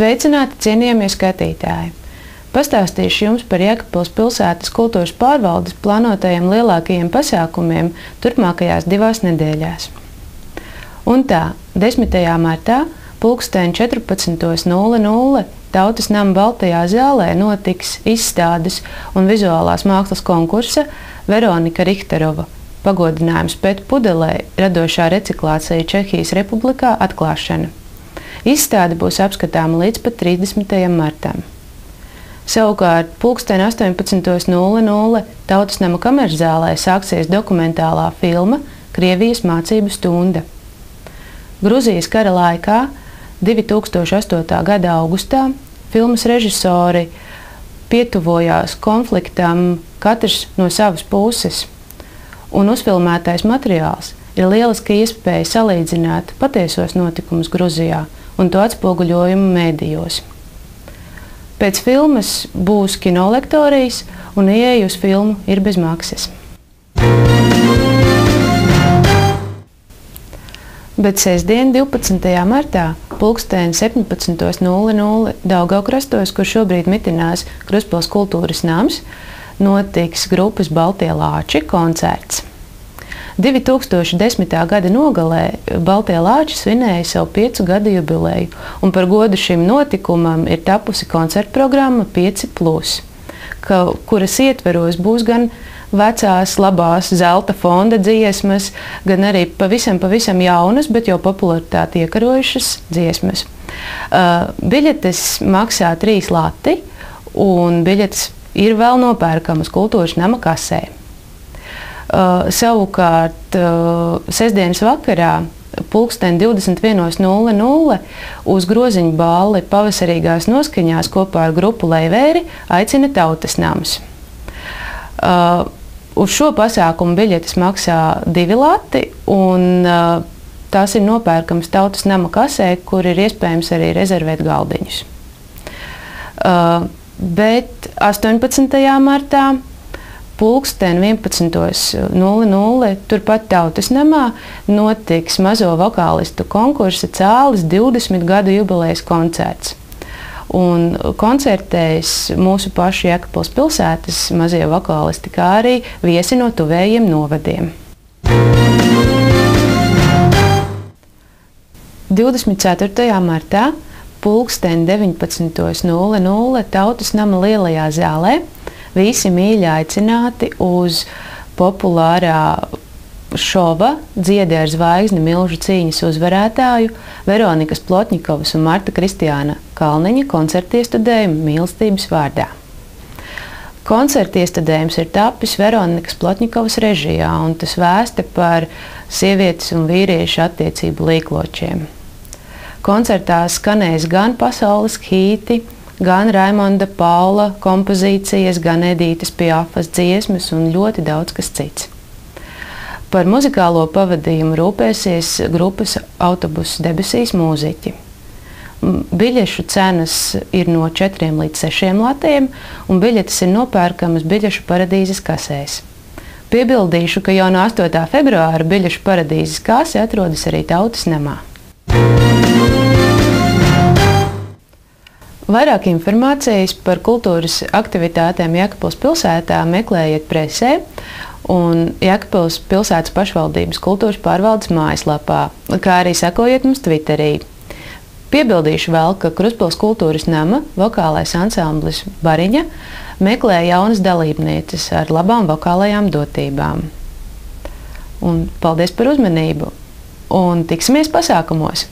Sveicināti, cienījamie skatītāji! Pastāstīšu jums par Jēkabpils pilsētas kultūras pārvaldes plānotajiem lielākajiem pasākumiem turpmākajās 2 nedēļās. Un tā, 10. martā, pulksten 14:00 Tautas nama Baltajā zālē notiks izstādes un vizuālās mākslas konkursa Veronika Richterova pagodinājums Pēt pudelē radošā reciklācija Čehijas Republikā atklāšana. Izstāde būs apskatāma līdz pat 30. martam. Savukārt, pulksten 18:00 Tautas nama kamerzālē sāksies dokumentālā filma Krievijas mācību stunda. Gruzijas kara laikā 2008. gada augustā filmas režisori pietuvojās konfliktam katrs no savas puses, un uzfilmētais materiāls ir lieliska iespēja salīdzināt patiesos notikumus Gruzijā un to atspoguļojumu mēdījos. Pēc filmas būs kinolektorijas, un ieeja uz filmu ir bez maksas. Bet sestdien, 12. martā, pulksten 17:00 Daugavkrastos, kur šobrīd mitinās Krustpils kultūras nams, notiks grupas Baltie Lāči koncerts. 2010. gada nogalē Baltie Lāči svinēja savu 5 gadu jubileju, un par godu šim notikumam ir tapusi koncertprogramma 5+, kuras ietveros būs gan vecās, labās zelta fonda dziesmas, gan arī pavisam jaunas, bet jau popularitāti iekarojušas dziesmas. Biļetes maksā 3 lati, un biļetes ir vēl nopērkamas kultūras nama kasē. Savukārt, sestdienas vakarā, pulksten 21:00 uz groziņu balli pavasarīgās noskaņās kopā ar grupu Leivēri aicina Tautas nams. Uz šo pasākumu biļetes maksā 2 lati, un tās ir nopērkamas Tautas nama kasē, kur ir iespējams arī rezervēt galdiņus. Bet 18. martā, pulksten 11:00 turpat Tautas namā notiks mazo vokālistu konkursa Cālis 20 gadu jubilejas koncerts. Un koncertēs mūsu pašu Jēkabpils pilsētas mazie vokālisti, kā arī viesi no tuvējiem novadiem. 24. martā, pulksten 19:00 Tautas nama lielajā zālē visi mīļi aicināti uz populārā šova Dziedi ar zvaigzni milžu cīņas uzvarētāju Veronikas Plotņikovas un Marta Kristiāna Kalniņa koncertiestudējumu mīlestības vārdā. Koncertiestudējums ir tapis Veronikas Plotņikovas režijā, un tas vēsta par sievietes un vīriešu attiecību līkločiem. Koncertā skanēs gan pasaules hīti, gan Raimonda Paula kompozīcijas, gan Edītes Piafas dziesmas un ļoti daudz kas cits. Par muzikālo pavadījumu rūpēsies grupas Autobuss debesīs mūziķi. Biļešu cenas ir no 4 līdz 6 latiem, un biļetes ir nopērkamas Biļešu paradīzes kasēs. Piebildīšu, ka jau no 8. februāra Biļešu paradīzes kase atrodas arī Tautas namā. Vairāk informācijas par kultūras aktivitātēm Jēkabpils pilsētā meklējiet presē un Jēkabpils pilsētas pašvaldības kultūras pārvaldes mājaslapā, kā arī sekojiet mums Twitterī. Piebildīšu vēl, ka Krustpils kultūras nama vokālais ansamblis Bariņa meklē jaunas dalībnieces ar labām vokālajām dotībām. Un paldies par uzmanību, un tiksimies pasākumos!